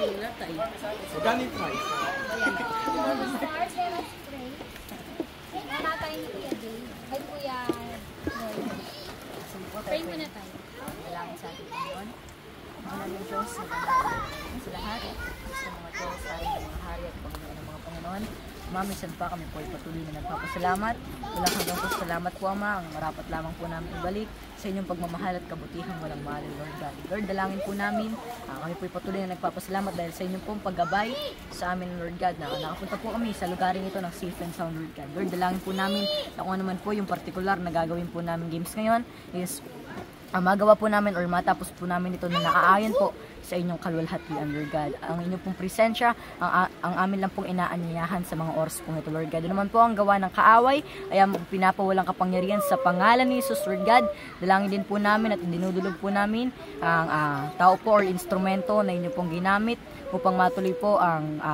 Organic rice. Stars, lemon spray. Namatay ni Kuya Dave. Ay, Kuya Noy. Pray muna tayo. Dalangin sa ating Panginoon. Mahal ng Diyos sa banal sa lahat. Sa mga Diyos, sa ating mga hari at Panginoon ng mga Panginoon. Mamisan pa kami po ay patuloy na nagpapasalamat. Walang hanggang po salamat po, Ama. Ang marapat lamang po namin ibalik sa inyong pagmamahal at kabutihan walang mahal, Lord God. Lord, dalangin po namin. Kami po ay patuloy na nagpapasalamat dahil sa inyong pong paggabay sa amin, Lord God. Nakapunta po kami sa lugaring ito ng safe and sound, Lord God. Lord, dalangin po namin na kung ano man po yung particular na gagawin po namin games ngayon is magawa po namin or matapos po namin ito na nakaayon po sa inyong kalwalhatian, Lord God. Ang inyong pong presensya, ang amin lang pong inaanyayahan sa mga oras pong ito, Lord God. Doon naman po ang gawa ng kaaway, ay pinapawalang kapangyarihan sa pangalan ni Jesus, Lord God. Dalangin din po namin at dinudulog po namin ang tao po or instrumento na inyo pong ginamit upang matuloy po ang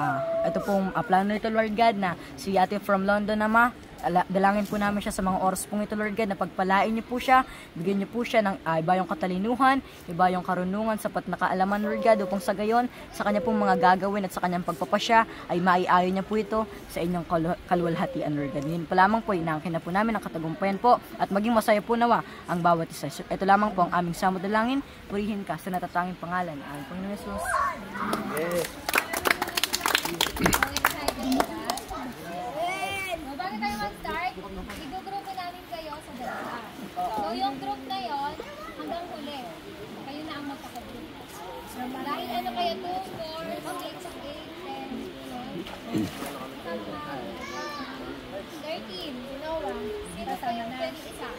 ito pong plano nito, Lord God, na si Ate from London, Ama. Dalangin po namin siya sa mga oras pong ito, Lord God, na pagpalain niyo po siya, bigyan niyo po siya ng iba yung katalinuhan, iba yung karunungan, sapat na kaalaman, Lord God, upang sa gayon, sa kanya pong mga gagawin at sa kanyang pagpapasya, ay maiayon niya po ito sa inyong kalwalhatian, Lord God. Yun pa lamang po, inaangkin na po namin ang katagumpayan po, at maging masaya po nawa ang bawat isa. Ito lamang po ang aming samod dalangin, purihin ka sa natatanging pangalan, ang Panginoon Jesus. Yes. Bago tayo mag-start, i-group namin kayo sa dalawa. So, yung group na yon hanggang huli. Kayo na ang magkakagroup. Dahil ano kaya 2, 4, 6, 8, 10, 13. Ginawa. Sino pa yung pwede isa?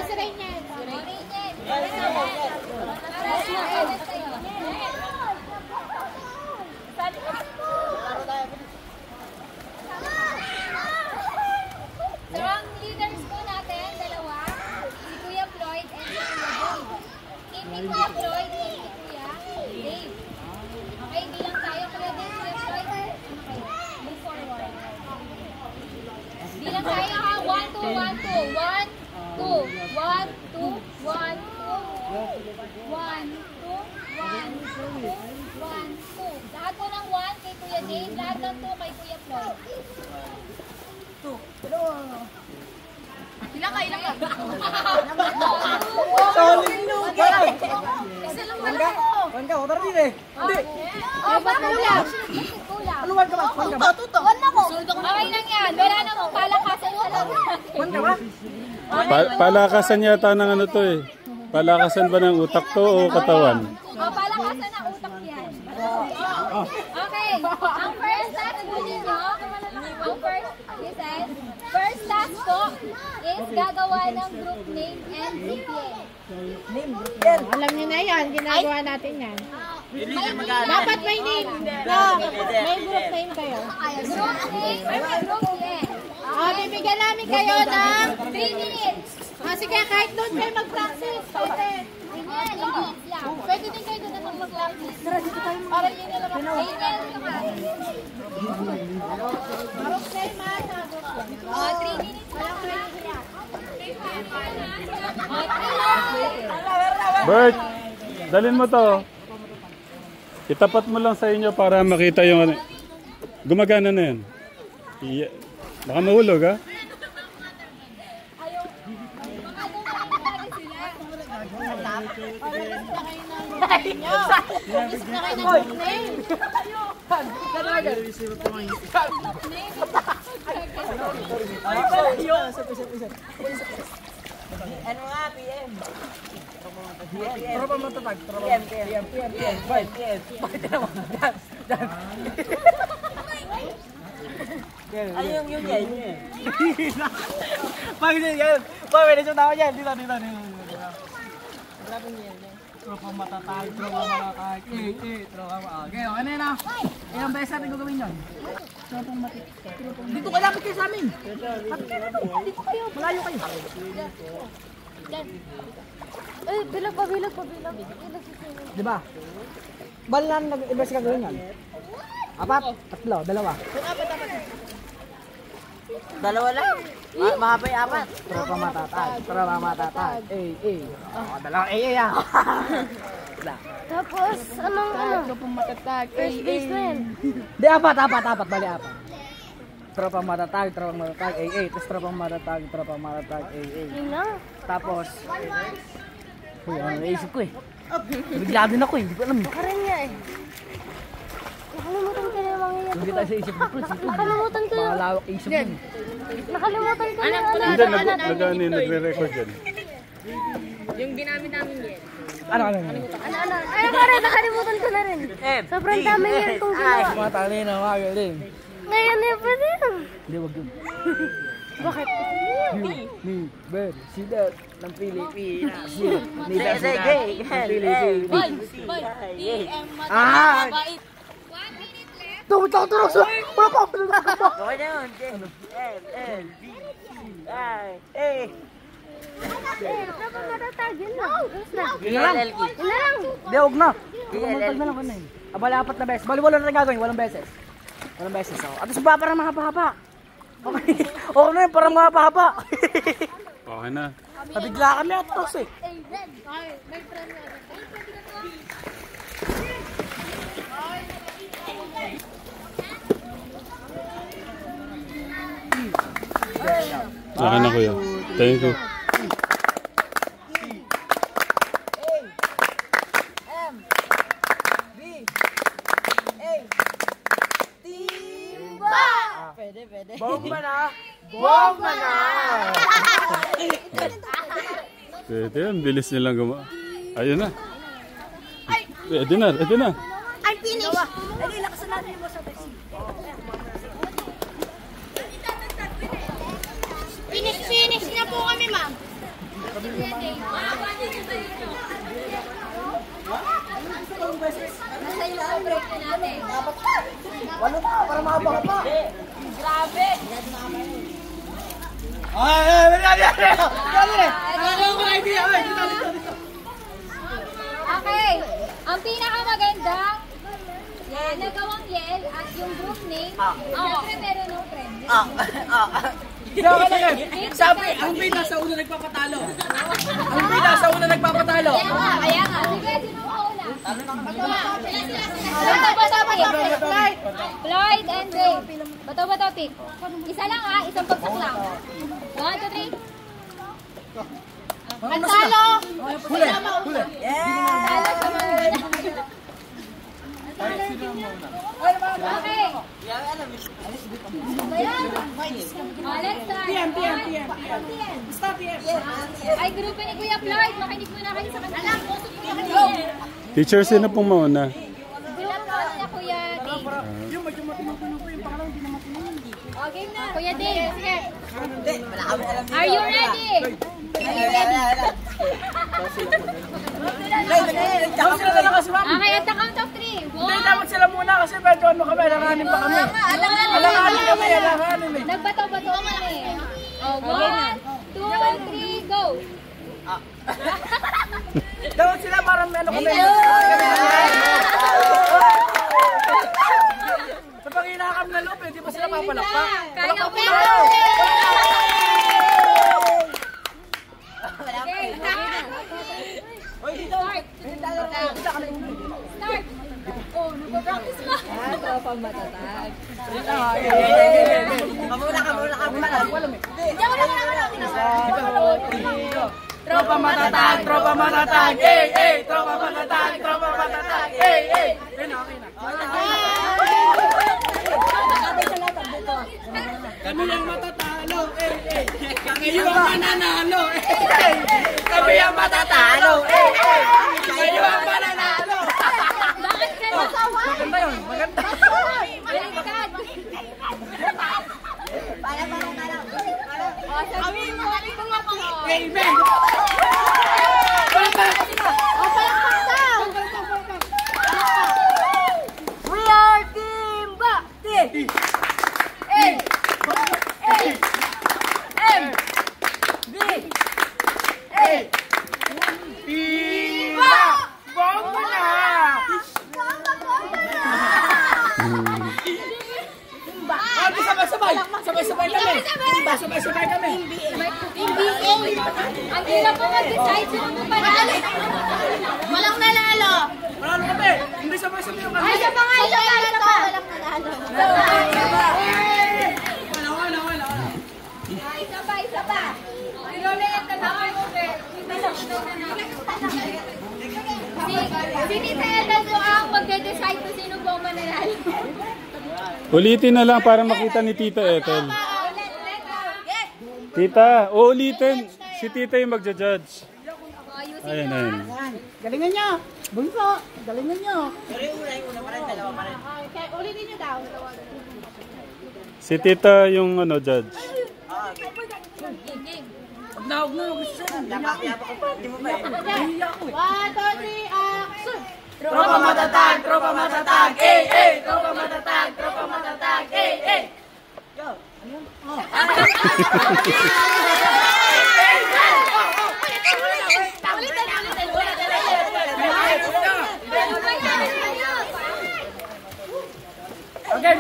Si Rainier. Rainier. So, ang leaders po natin, dalawa, si Kuya Floyd and si Kuya Dave. Team ni Kuya Floyd and si Kuya Dave. Okay, bilang tayo, Kuya Dave, Kuya Floyd. Ano kayo? Move forward. Bilang tayo ha, 1, 2, 1, 2. 1, 2, 1, 2, 1, 2. 1, 2, 1, 2, 1, 2. Lahat po ng 1 kay Kuya Dave, lahat ng 2 kay Kuya Floyd. Ilang ka? Solid no. Isa lang pala ko. Wan ka, otar din eh. Hindi. Ba't kulang? Ano wan ka ba? Wan ka ba? Wan na ko. Okay lang yan. Wala na mong palakasan sa lang. Wan ka ba? Palakasan yata ng ano to eh. Palakasan ba ng utak to o katawan? Palakasan ng utak yan. Okay. Ang first task po ninyo, first task po is gagawa ng group name and GPA. Alam niyo na yan, ginagawa natin yan. Dapat may name. No, may group name kayo. Group name, group name. Bibigyan namin kayo ng 3 minutes. sige, kahit doon kayo mag-practice. Pwede. Minutes lang. Pwede din kayo doon naman mag-practice. Para yun na naman. Group name, mata. 3 minutes lang. Bert, dalhin mo to. Itapat mo lang sa inyo para makita yung ano. Gumagana na yan. Baka mahulog ha? Ano nga, PM? Tropa matatag. PM. Fight. Ano yung yan? Pagkakita yan. Pwede siya tao yan. Dito. Tropa matatag. Tropa matatag. Tropa matatag. Okay, ano yun na? Ilang beses natin gagawin yun? Dito ka lapit kayo sa amin. Dito kayo. Malayo kayo. Bilag pa. Diba? Balan nag-iba siya gagawin yan. 4, 3, 2. Dalawa lang. Mahaba yung apat. Tropa matatag. Tropa matatag. Dalawang ah. Tapos, anong ano? Tropa matatag. First baseman. Di, apat. Bali, apat. Tropa matatag. Tapos tropa matatag. Yun lang. Tapos, uy, ano naisip ko eh. Bigla din ako eh, hindi ko alam. Baka rin nga eh. Nakalimutan ko na yung mga Hindi tayo sa isip ko, Prince. Nakalimutan ko yung... Malawak isip yun. Nakalimutan ko yung ano. Hindi, nagre-record yan. Ano? Ay, pare, nakalimutan ko na rin. Sobrang dami yan kong ginawa. Mga talino, magaling. Ngayon na pa din. Hindi, wag yun. Bakit? Universidad ng Pilipinas. Universidad ng Pilipinas. Ah! 1 minute left. Turok sa... Wala pa! Okay na yun. L-L-B-I-A. Dapat matatag, yun lang. Yun na lang. Yun na lang. Hindi, huwag na. Magtag na lang ko na yun. Bali, 4 na beses. Bali, 8 na rin gagawin. 8 beses. 8 beses ako. At sa parang mahaba-haba. Okay. Okay na yun, parang mahaba-haba. Okay na. Nabigla kami at tos eh. Akin na kuya. Thank you. Bomba na! Bomba na! Pwede yan, bilis nilang gumawa. Ayun na. Pwede na. I'm finished. Ay, lakasan natin yung boss. Finish na po kami, ma'am. Nasa yung break na natin. Walo na, para mahaba-haba. Grabe! Okay, ang pinakamagandang nagawang yel at yung group name, syempre meron ng premyo. Sabi, ang Pina sa una nagpapatalo. Ang Pina sa una nagpapatalo. Kaya nga. Sige, sino mauna? Bato-bato pick. Floyd and Dave. Bato-bato pick. Isa lang ha, isang bagsak lang. 1, 2, 3. Mansalo! Huli! Mansalo sa mga. Okay. Let's start. Ay, grupo ni Kuya Floyd. Makinig muna kayo sa kanila. Teacher, sino pong mauna? Bilang po na Kuya Dave. O, game na. Kuya Dave, sige. Are you ready? Okay, at the count of 3. Hindi dapat sila muna kasi medyo ano kami, alanganin pa kami. Alanganin kami. Nagbato-bato kami. Oh, 1, 2, 3, go! Dapat sila parang ano kami. Sa panghinakam na loob, di ba sila papalakpak? Kaya ko Okay. Start! Oh, nagpa-practice ka! Kamuna. Tropa matatag! Tropa matatag! Tropa matatag! Kami ang matatalo! Kayo ang mananalo! Kami ang matatalo! Kayo ang mananalo! Bakit ka nasawa? Maganda yun! Maganda! Baliktad! O, sabihin mo, kami kung ako. Amen! O, palakpakan sabay-sabay kami. NBA. Ang hirap po mag-decide sino mo panalo. Walang nanalo. Panalo kami. Hindi sabay-sabay kami. Ay, isa pa nga, isa pa. Walang nanalo. Isa pa. Inulit na naman mo, be. Si Tita Ethel po ang magde-decide kung sino po ang mananalo. Ulitin na lang para makita ni Tita Ethel. Tita, uulitin. Si Tita yung magja-judge. Ayan, ayan. Galingan nyo. Bunso, galingan nyo. Ulitin nyo daw. Si Tita yung ano, judge. Huwag na. Gusto siya. 1, 2, 3, action! Tropa matatag! Tropa matatag! Eh! Tropa matatag! Tropa matatag! Eh! Go! Ano yun? Okay, go! Okay,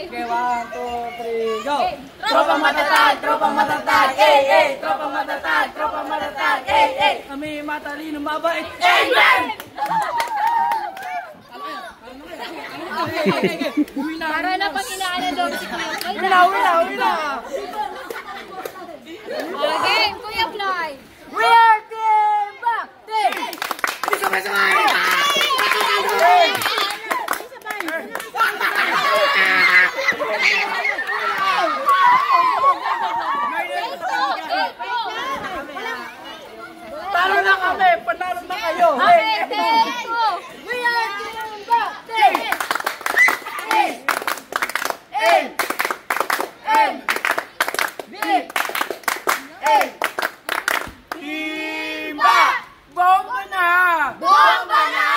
1, 2, 3, go! Tropa matatag! Tropa matatag! Eh! Tropa matatag! Tropa matatag! Eh! Kami matalino mabait! Amen! Para na pag inaanadong si Kuya Floyd. Wala! Okay, Kuya Floyd. We are team back! Team! Hindi sabay-sabay! Talo na kami! Panalo na kayo! Okay, tempo. We are team back! Team! Timba! Bomba na! Bomba na!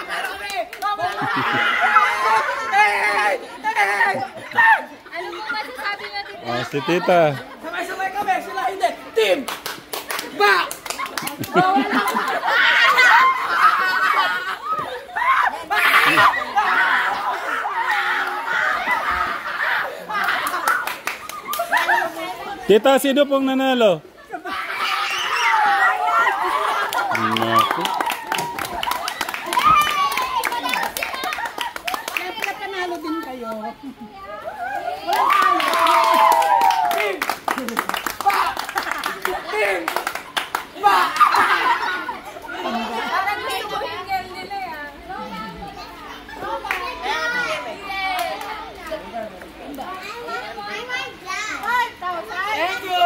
Pero kami! Bomba na! Ano mo masasabi mo, Tita? Oh, si Tita. Sabay-sabay kami! Sila hindi! Team! Ba! Tita, sino pong nanalo? Naku. Panalo din kayo. Parang gusto ko yung game nila yan. Thank you!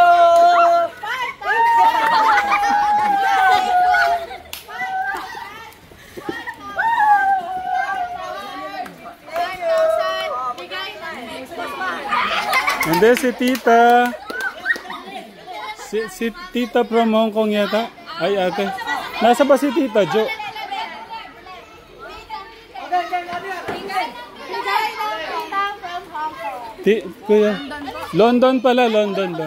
Hindi, si Tita. Si Tita from Hong Kong yata. Ay, ate. Nasa ba si Tita Jo? Kuya. London pala, London. Isa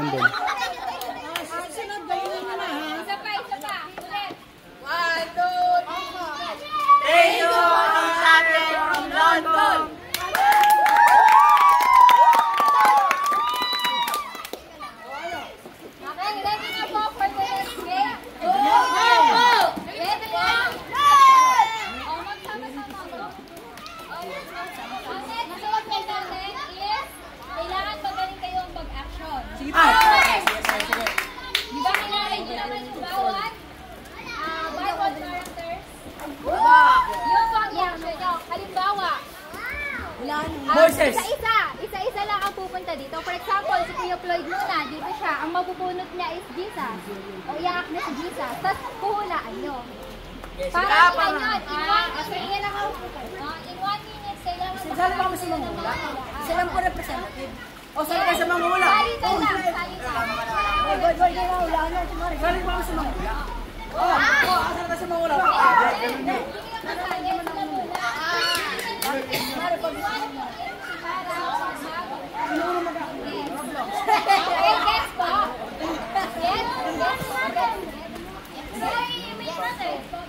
pa. Ulit. 1, 2, 3. Thank you, champion from London! Okay, ready na po for the next game? Ready na? Magsama-sama ko. Ang next suot natin is kailangan magaling kayo ang mag-action. Sige pa! Di ba kailangan nyo naman yung bawat characters? Yung pang-action nyo. Halimbawa, Voices! Isa-isa lang ang pupunta dito. For example, si Kuya Floyd muna, dito siya. Ang mabubunot niya is Jesus. O iyak na si Jesus. Tapos puhulaan nyo. Para ilan yun? In 1 minute, kailangan Saan ba kami sa Mangula? Sila po representative. O saan kayo sa Mangula? Salita lang. Galing ba kami sa Mangula? Saan kayo sa Mangula? Okay, gets po? Gets? Sorry, may process po.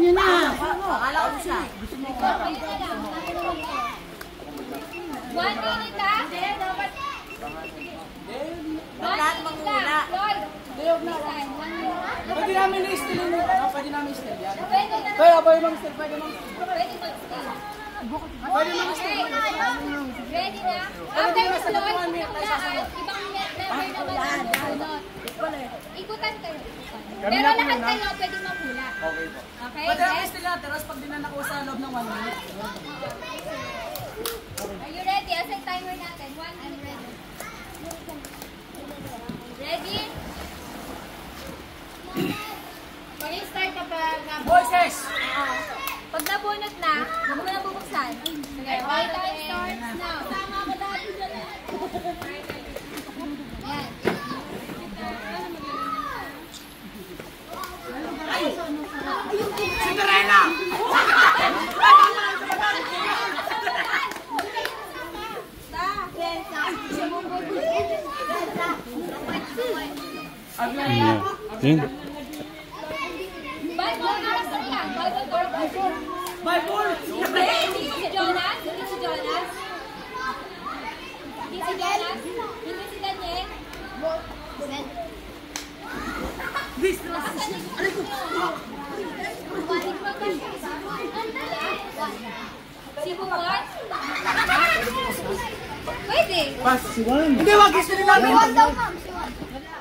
nyo na. Akala ko siya. 1 minute ha? Dapat. Lahat manguna. Lloyd. Pwede namin i-steal yun. Pwede namin i-steal yan. Pwede na. Kaya pwede mag-steal, pwede mag-steal. Pwede mag-stay. Pwede mag-steal. Ready na? After this Lloyd, ibang member naman ang sunod. Ikutan kayo. Pero lahat kayo pwede mahula. Okay po. Okay? Pwede namin Yes? i-steal natin, tapos pag dinanak ko sa loob ng 1 minute. Are you ready? As ang timer natin. 1 minute. Ready? Mag-start kapag Voices! Pag nabunot na, huwag mo na bubuksan. Okay, my time starts now. Tama ko dati dyan. Yan. Cinderella! Yun. Bible verse na yan. Bible verse. Bible! Hindi si Jonas. Hindi si Jonas. Hindi si Jonas. Hindi si Daniel. Si Buwan? Pwede. Hindi, wag i-steal namin!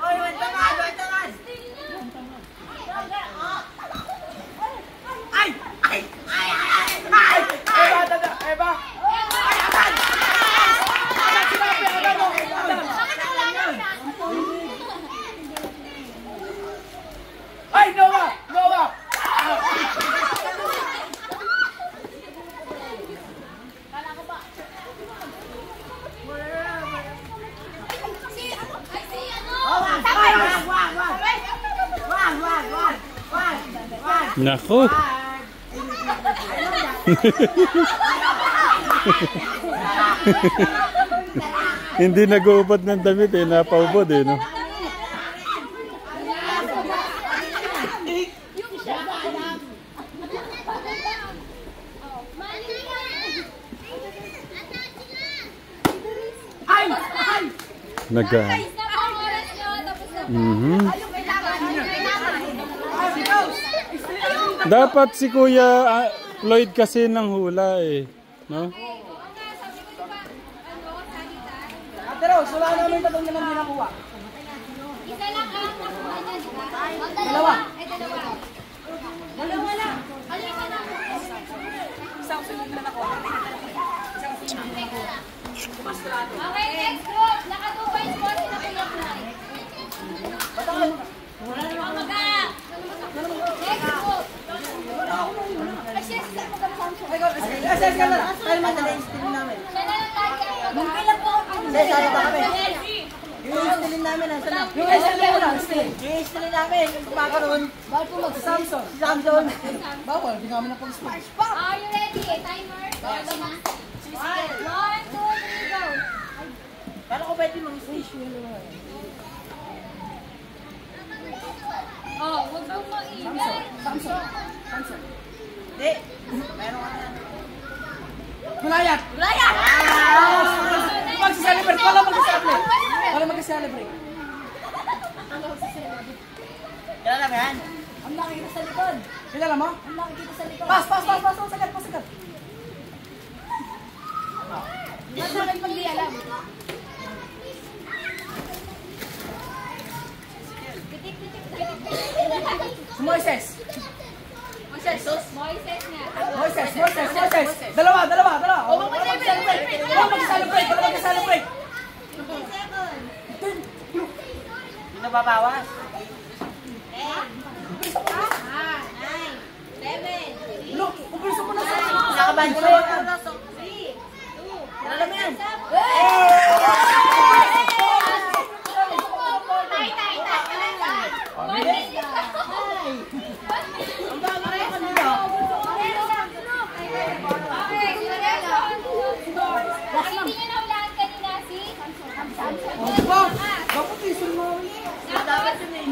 Oy, wait naman, wait naman. Eva, dada! Eva! Ay, Noah! Noah! Nako. Hindi nag-uubod ng damit eh, napaubod eh, no? Naga. Guys, na po ang oras nyo. Tapos na po. Dapat si Kuya Floyd kasi ng hula eh, no? Ang sabi ko diba, salita? Ate Rose, wala namin tatong naman din nakuha. Isa lang ang nakuha niya, diba? Dalawa. Ay, dalawa. Dalawa lang. Alin ka na? Isang sunod na nakuha. Okay, next group. Naka 2 points po sila Kuya Floyd. Next group. Ay, siya, siya, SS ka na! Tayo madala i-steal namin. siya na lang lagi ang kailan po ang Hindi, salita kami. Yung i-steal namin, nasa na? Yung SS ka na! Steal! Yung i-steal namin, yung kumakaroon. Bawal po mag-Samson. Si Samson. Bawal, hindi namin na pag-steal. Are you ready? Timer. 1, 2, 3, go. Paano ko pwede mag-steal? Oh, huwag mong maingay. Samson. Samson. Hindi. Meron ka na. Gulayat! Gulayat! Mag-celebrate! Wala mag-celebrate! Wala mag-celebrate! Kailan na yan? Ang laki kita sa likod! Kilala mo? Ang laki kita sa likod! Pas! Sagat! Sagat! Mas bakit pag di alam? Si Moises! Moises niya. Moises! Dalawa! Wala mag-celebrate! Hindi na babawas. 9, 7, Look! Umpisa mo na sa... Nakaban ko na. Kilala mo yan? Hindi niyo naulaan kanina si Samson. Bakit isun mo? Dapat yun eh.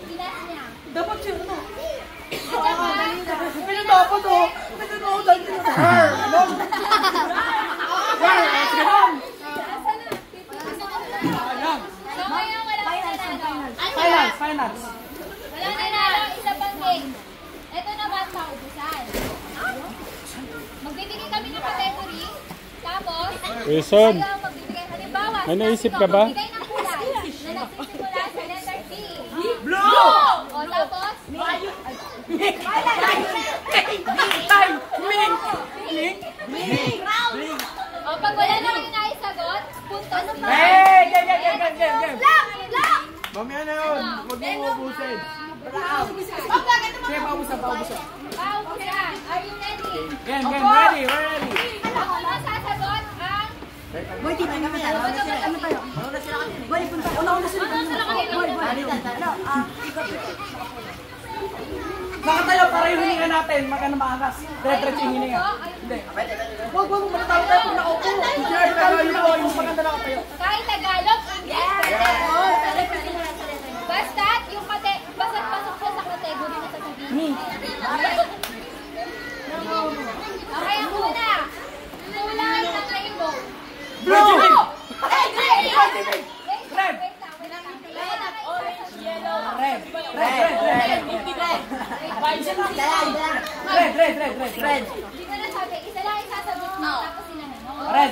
Pinas niya. Pinatapos oh. Pinatapos dahil pinatapos. So ngayon wala kang nanalo. Finance. Wala nanalo, isa pang game. Ito naman paubusan. Magbibigay kami ng category. Tapos, Quezon. kayo ang magbibigay. Halimbawa, May naisip ka ba? magbibigay ng kulay na nagsisimula sa letter B. Blue! O tapos, o pag wala na kayo naisagot, puntos na. Game. Black! Mamaya na yun. Huwag mo ubusin. Sige, paubusan. Paubusan. Are you ready? Game. Ready. Ako na sasagot ang... Boy, tita kami. Ano tayo? Boy, punta. Una sila. Nakatayo para yung hininga natin. Magkano maakas. Diretso yung hininga. Hindi. Huwag matatalo tayo pag nakaupo. Yung maganda nakatayo. Kahit Tagalog, English, basta yung basta't pasok siya sa category na sasabihin. Okay, ang una. Kulay ng rainbow. Blue! Red! Red! Orange, yellow. Red. Hindi ko na sabi, isa lang isasagot mo, tapos sinanong. Red.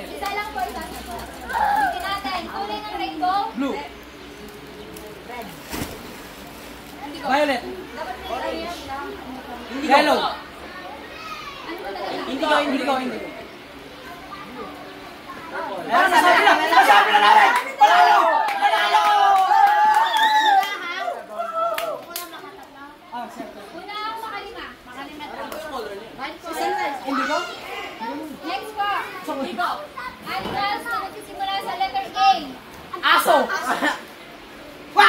Isa lang po isasagot. Bitin natin, kulay ng rainbow. Blue. Violet. Yellow. Ano ba talaga? Indigo. Nasabi na namin! Panalo! Una ang makalima. Indigo? Next po. Animals na nagsisimula sa letter A. Aso! 1,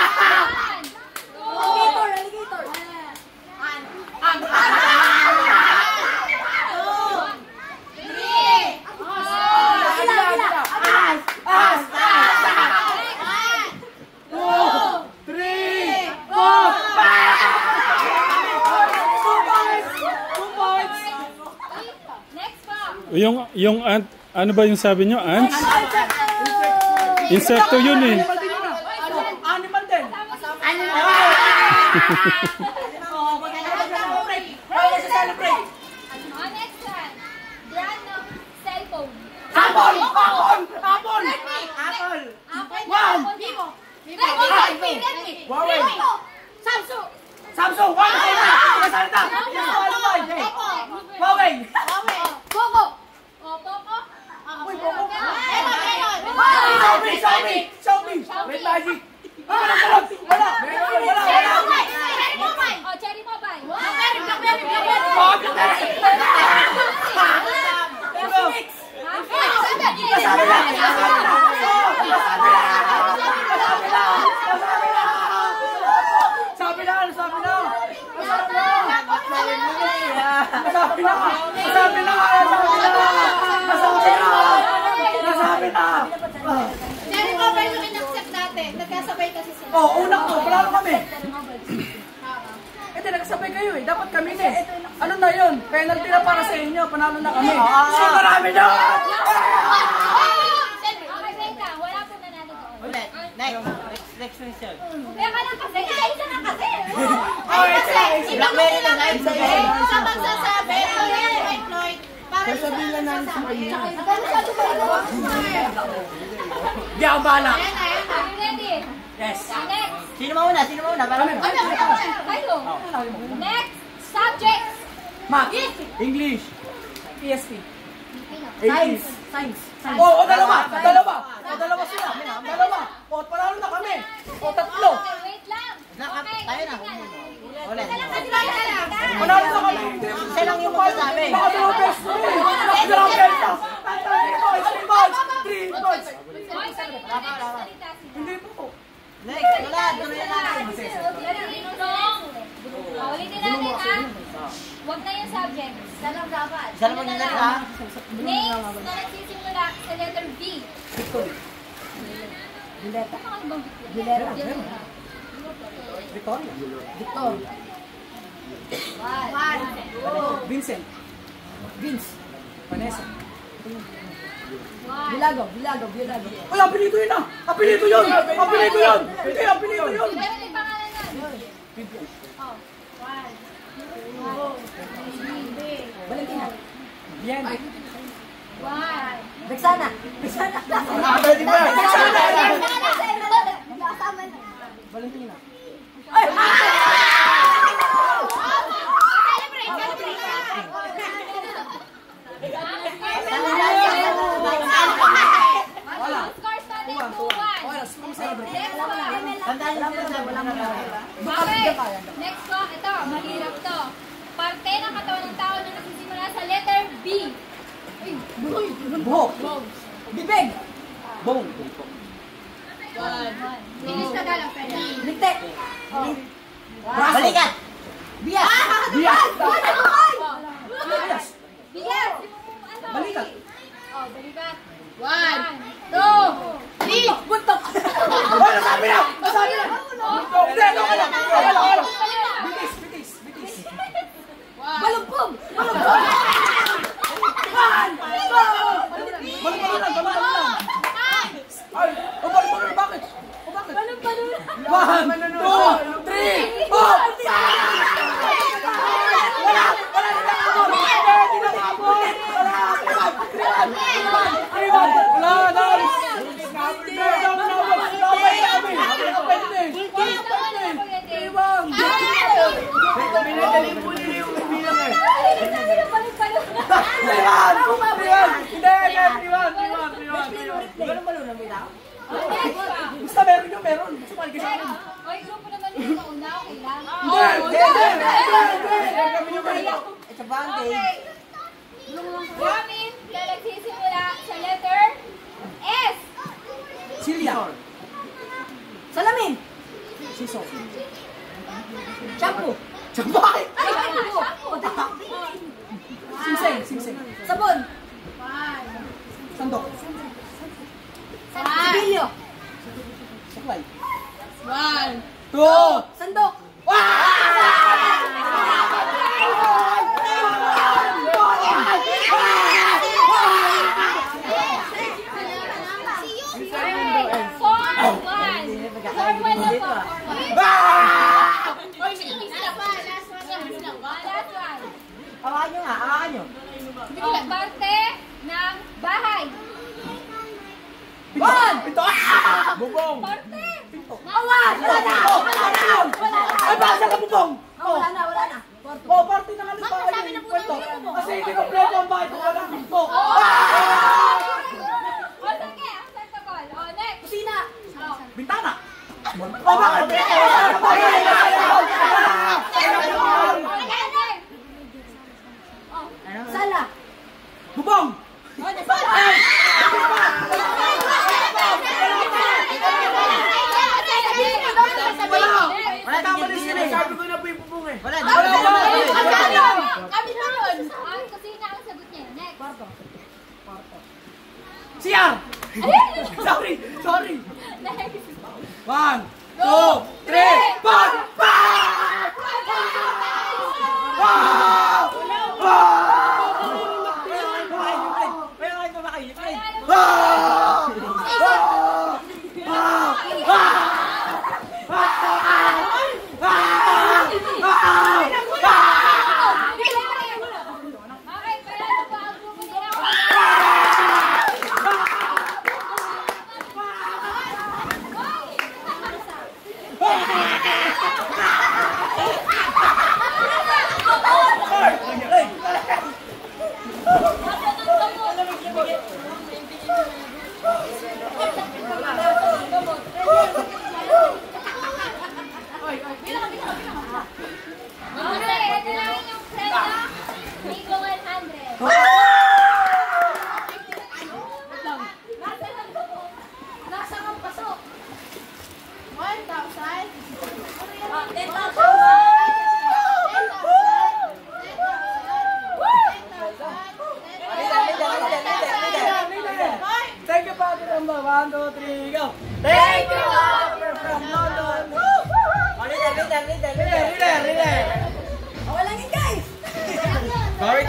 Yung ant, ano ba yung sabi nyo? Ants? Insekto yun eh. Animal din. next one. Brand ng cellphone. Apple! Huawei! Samsung! Nasalita! Huawei! Poco. Poco. Xiaomi! Red Magic! Wala! Cherry Mobile. Cherry Mobile yung in-accept natin. Nagkasabay kasi sila. Una ko, panalo kami. Nagsabay kayo eh. Dapat kami na eh. Ano na yun? Penalty na para sa inyo. Panalo na kami. So marami na! Okay, wait lang. Wala po nanalo doon. Ulit. Next question. Kaya ka lang kasi. Isa na kasi. Blackberry lang live sa'yo. Sa magsasabi, Floyd, para sabihin lang namin sa kanya. Di ako bahala. Are you ready? Yes. Next. Sino mauna? Para Kayo. Next. Subjects. Math. English. PSP. Science. Dalawa sila. Panalo na kami. Tatlo. Okay, wait lang. Okay. Tayo na. Ulit. Panalo na kami. Isa lang yung magsasabi. Baka dalawang beses na eh. Dalawang beses. 3 points. Okay, salita. Hindi po. Next. Tuloy na natin. Ulitin natin ha. Huwag na yung subject. Isa lang yung ha? Names na nagsisimula sa letter B. Dileta. Ano bang Dileta. Victoria. Victor. Vincent. Vince. Vanessa. Bilago. Ay, apelyido yun ah! Apelyido yun! Apelyido yun! Hindi, apelyido yun! Pero may pangalan nun. Valentina. Bien. One. Vexana. Pwede ba? Valentina. Scores natin 2-1. Next one. Tandaan lang po na walang Okay. Next ko, ito, mahirap to. Parte ng katawan ng tao na nagsisimula sa letter B. Buhok. Bibig. Bong. Finish na galang, pwede. Likte. Braso. Balikat. Bias. Bias. Bigas. Bigas. Balikat. Oh, balikat. 1, 2, 3. Buntok. Ay, nasabi na! Nasabi na! Hindi, okay lang. Bitis. Balumpog. Balon lang. Ay, balon lang. Bakit? One, two, three, four! Wala na nakabot! Hindi na nakabot! Wala na! Basta meron. Basta palagi siya. Oy, grupo naman yung nauna, okay lang. It's a band-aid. Okay. Ramin na nagsisimula sa letter S. Silya. Salamin. Siso. Shampoo. Bakit? Singsing. Singsing. Sabon. Sandok. Sibilyo. Saklay. 1, 2. Sandok. Hawakan nyo. Parte ng bahay. Pinto. Bubong. Parte. Awan! Wala na! Ay, basa ka bubong. Wala na. Oh, parte na nga ng bahay yung kwento. Kasi hindi kompleto ang bahay kung walang pinto. O, sige. Ang protocol. O, next. Kusina. Bintana. Oh, bakit? Sala. Bubong. Wala tama din sila. Sabi ko na po yung bubong eh. Wala. Kami na ron. Ang kusina ang sagot niya. Next. CR. Sorry. Next. 1, 2, 3, 4, 5! Okay, kaya ito pa ang grupo nila. Okay, ito lang yung prenda. Nico 100. Nasa kang pasok. 1, 2, 3, go! Thank you, Oliver from London. Leader. Okay lang yun, guys. Sorry,